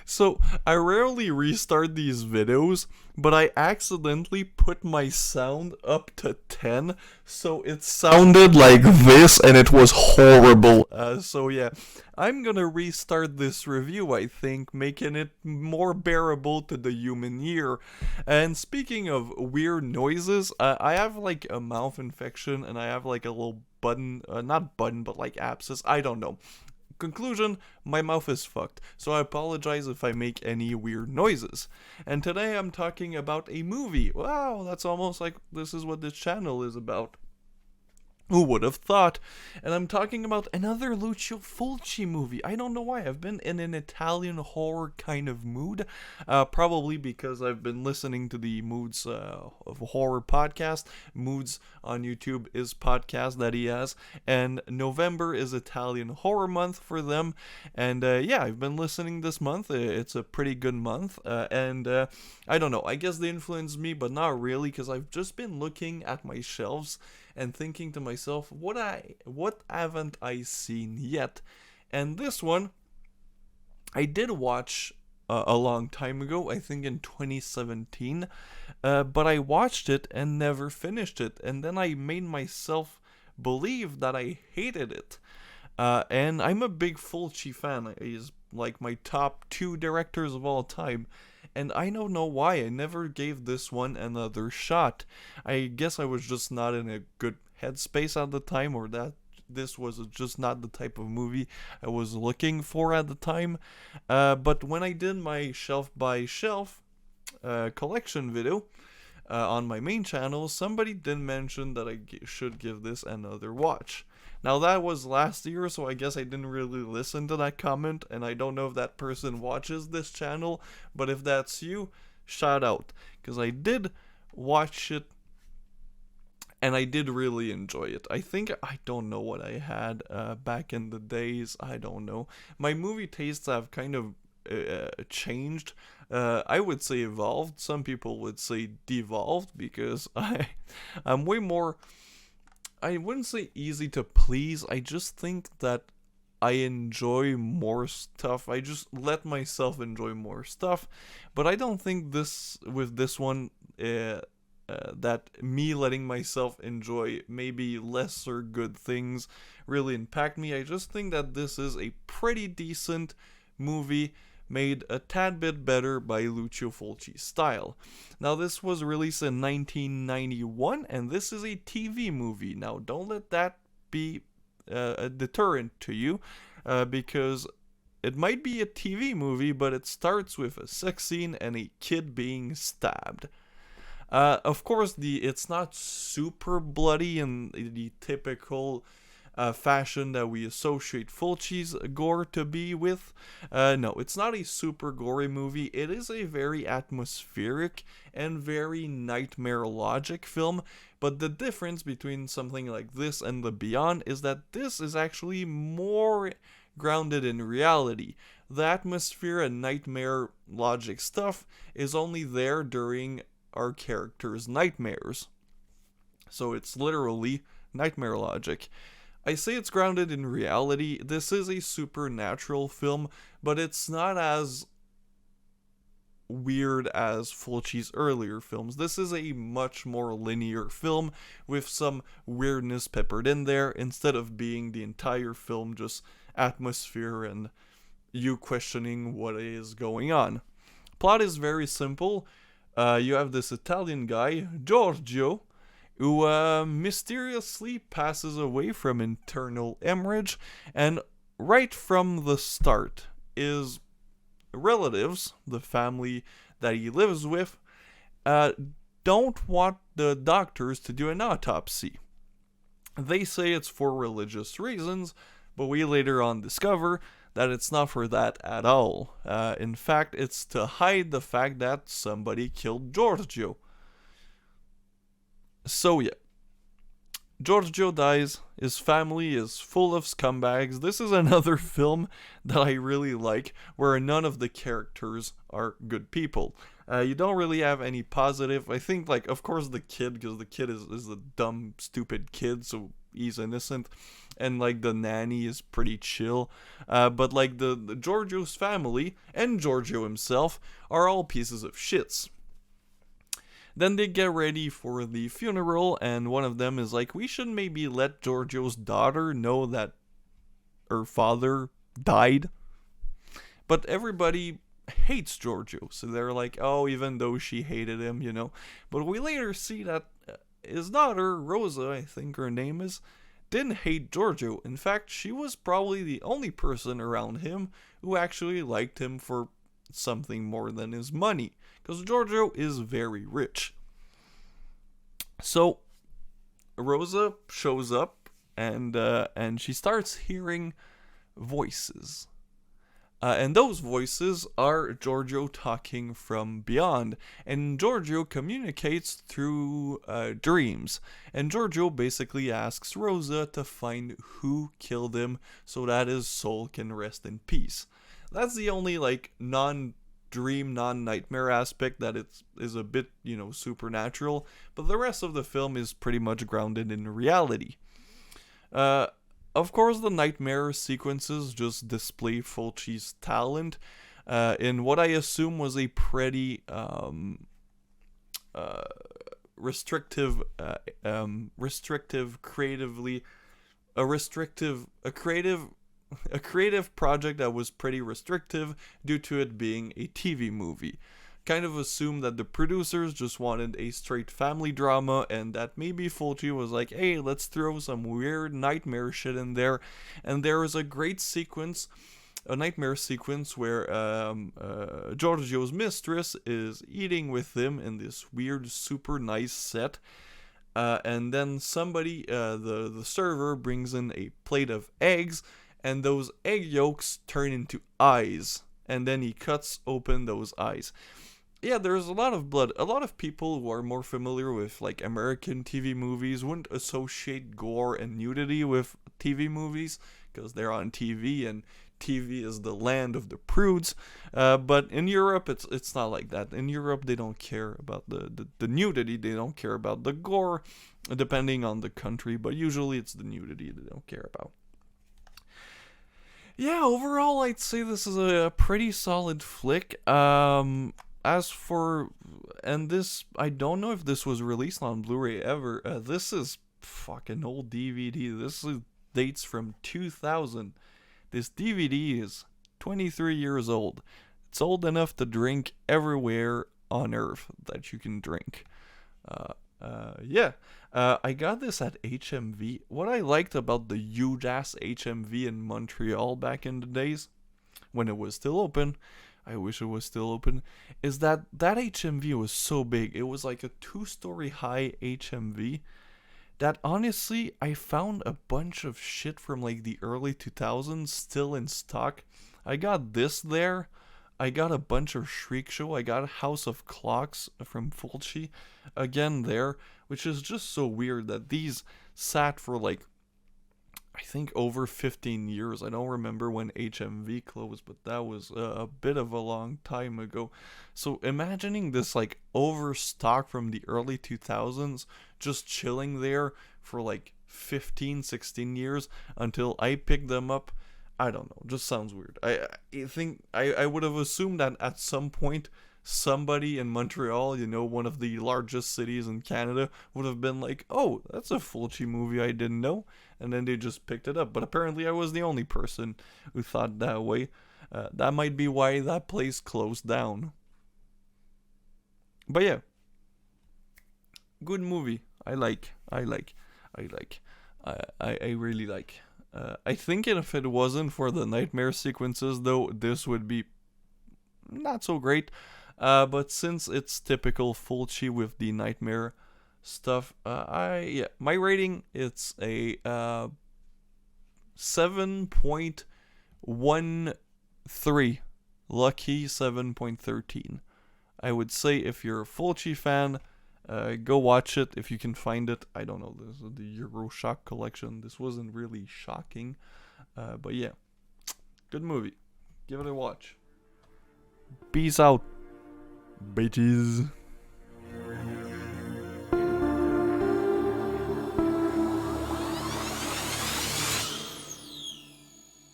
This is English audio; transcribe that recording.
So, I rarely restart these videos, but I accidentally put my sound up to 10, so it sounded like this and it was horrible. So yeah, I'm gonna restart this review, I think, making it more bearable to the human ear. And speaking of weird noises, I have like a mouth infection and I have like a little button, not button, but like abscess, I don't know. Conclusion, my mouth is fucked, so I apologize if I make any weird noises. And today I'm talking about a movie. Wow, that's almost like this is what this channel is about. Who would have thought? And I'm talking about another Lucio Fulci movie. I don't know why. I've been in an Italian horror kind of mood. Probably because I've been listening to the Moods of Horror podcast. Moods on YouTube is podcast that he has. And November is Italian horror month for them. And yeah, I've been listening this month. It's a pretty good month. And I don't know. I guess they influenced me, but not really, because I've just been looking at my shelves and thinking to myself, what haven't I seen yet? And this one, I did watch a long time ago, I think in 2017, but I watched it and never finished it, and then I made myself believe that I hated it. And I'm a big Fulci fan. He's like my top two directors of all time. And I don't know why I never gave this one another shot. I guess I was just not in a good headspace at the time, or that this was just not the type of movie I was looking for at the time. But when I did my shelf by shelf collection video on my main channel, somebody did mention that I should give this another watch. Now that was last year, so I guess I didn't really listen to that comment, and I don't know if that person watches this channel, but if that's you, shout out, because I did watch it, and I did really enjoy it. I don't know what I had back in the days, I don't know. My movie tastes have kind of changed. I would say evolved. Some people would say devolved, because I'm way more, I wouldn't say easy to please. I just think that I enjoy more stuff. I just let myself enjoy more stuff. But I don't think with this one, that me letting myself enjoy maybe lesser good things really impact me. I just think that this is a pretty decent movie, made a tad bit better by Lucio Fulci's style. Now, this was released in 1991, and this is a TV movie. Now, don't let that be a deterrent to you, because it might be a TV movie, but it starts with a sex scene and a kid being stabbed. Of course, it's not super bloody in the typical fashion that we associate Fulci's gore to be with. No, it's not a super gory movie. It is a very atmospheric and very nightmare logic film, but the difference between something like this and The Beyond is that this is actually more grounded in reality. The atmosphere and nightmare logic stuff is only there during our characters' nightmares. So it's literally nightmare logic. I say it's grounded in reality. This is a supernatural film, but it's not as weird as Fulci's earlier films. This is a much more linear film with some weirdness peppered in there, instead of being the entire film just atmosphere and you questioning what is going on. Plot is very simple. You have this Italian guy, Giorgio, who mysteriously passes away from internal hemorrhage, and right from the start, his relatives, the family that he lives with, don't want the doctors to do an autopsy. They say it's for religious reasons, but we later on discover that it's not for that at all. In fact, it's to hide the fact that somebody killed Giorgio. So yeah, Giorgio dies, his family is full of scumbags. This is another film that I really like, where none of the characters are good people. You don't really have any positive. I think, like, of course the kid, because the kid is a dumb, stupid kid, so he's innocent, and like the nanny is pretty chill. But like the Giorgio's family and Giorgio himself are all pieces of shits. Then they get ready for the funeral, and one of them is like, we should maybe let Giorgio's daughter know that her father died. But everybody hates Giorgio, so they're like, oh, even though she hated him, you know. But we later see that his daughter, Rosa, I think her name is, didn't hate Giorgio. In fact, she was probably the only person around him who actually liked him for something more than his money, because Giorgio is very rich. So Rosa shows up, and she starts hearing voices. And those voices are Giorgio talking from beyond. And Giorgio communicates through dreams. And Giorgio basically asks Rosa to find who killed him so that his soul can rest in peace. That's the only like non-dream, non-nightmare aspect that is a bit, supernatural. But the rest of the film is pretty much grounded in reality. Of course, the nightmare sequences just display Fulci's talent in what I assume was a pretty restrictive project that was pretty restrictive due to it being a TV movie. Kind of assumed that the producers just wanted a straight family drama, and that maybe Fulci was like, hey, let's throw some weird nightmare shit in there. And there is a great sequence, a nightmare sequence, where Giorgio's mistress is eating with him in this weird, super nice set. And then somebody, the server, brings in a plate of eggs, and those egg yolks turn into eyes. And then he cuts open those eyes. Yeah, there's a lot of blood. A lot of people who are more familiar with like American TV movies wouldn't associate gore and nudity with TV movies because they're on TV and TV is the land of the prudes. But in Europe, it's not like that. In Europe, they don't care about the nudity. They don't care about the gore, depending on the country. But usually, it's the nudity they don't care about. Yeah, overall, I'd say this is a pretty solid flick. As for, and this, I don't know if this was released on Blu-ray ever. This is fucking old DVD. This dates from 2000. This DVD is 23 years old. It's old enough to drink everywhere on Earth that you can drink. I got this at HMV. What I liked about the huge-ass HMV in Montreal back in the days, when it was still open, I wish it was still open, is that HMV was so big. It was like a 2-story high HMV that honestly, I found a bunch of shit from like the early 2000s still in stock. I got this there. I got a bunch of Shriek Show. I got House of Clocks from Fulci again there, which is just so weird that these sat for like, I think over 15 years. I don't remember when HMV closed, but that was a bit of a long time ago. So imagining this like overstock from the early 2000s just chilling there for like 15, 16 years until I picked them up, I don't know, just sounds weird. I think I would have assumed that at some point somebody in Montreal, one of the largest cities in Canada, would have been like, oh, that's a Fulci movie I didn't know, and then they just picked it up. But apparently I was the only person who thought that way. That might be why that place closed down. But yeah, good movie. I really like. I think if it wasn't for the nightmare sequences, though, this would be not so great. But since it's typical Fulci with the nightmare stuff, my rating, it's a 7.13. Lucky 7.13. I would say if you're a Fulci fan, go watch it if you can find it. I don't know, this is the Euroshock collection. This wasn't really shocking. But yeah, good movie. Give it a watch. Peace out, bitches.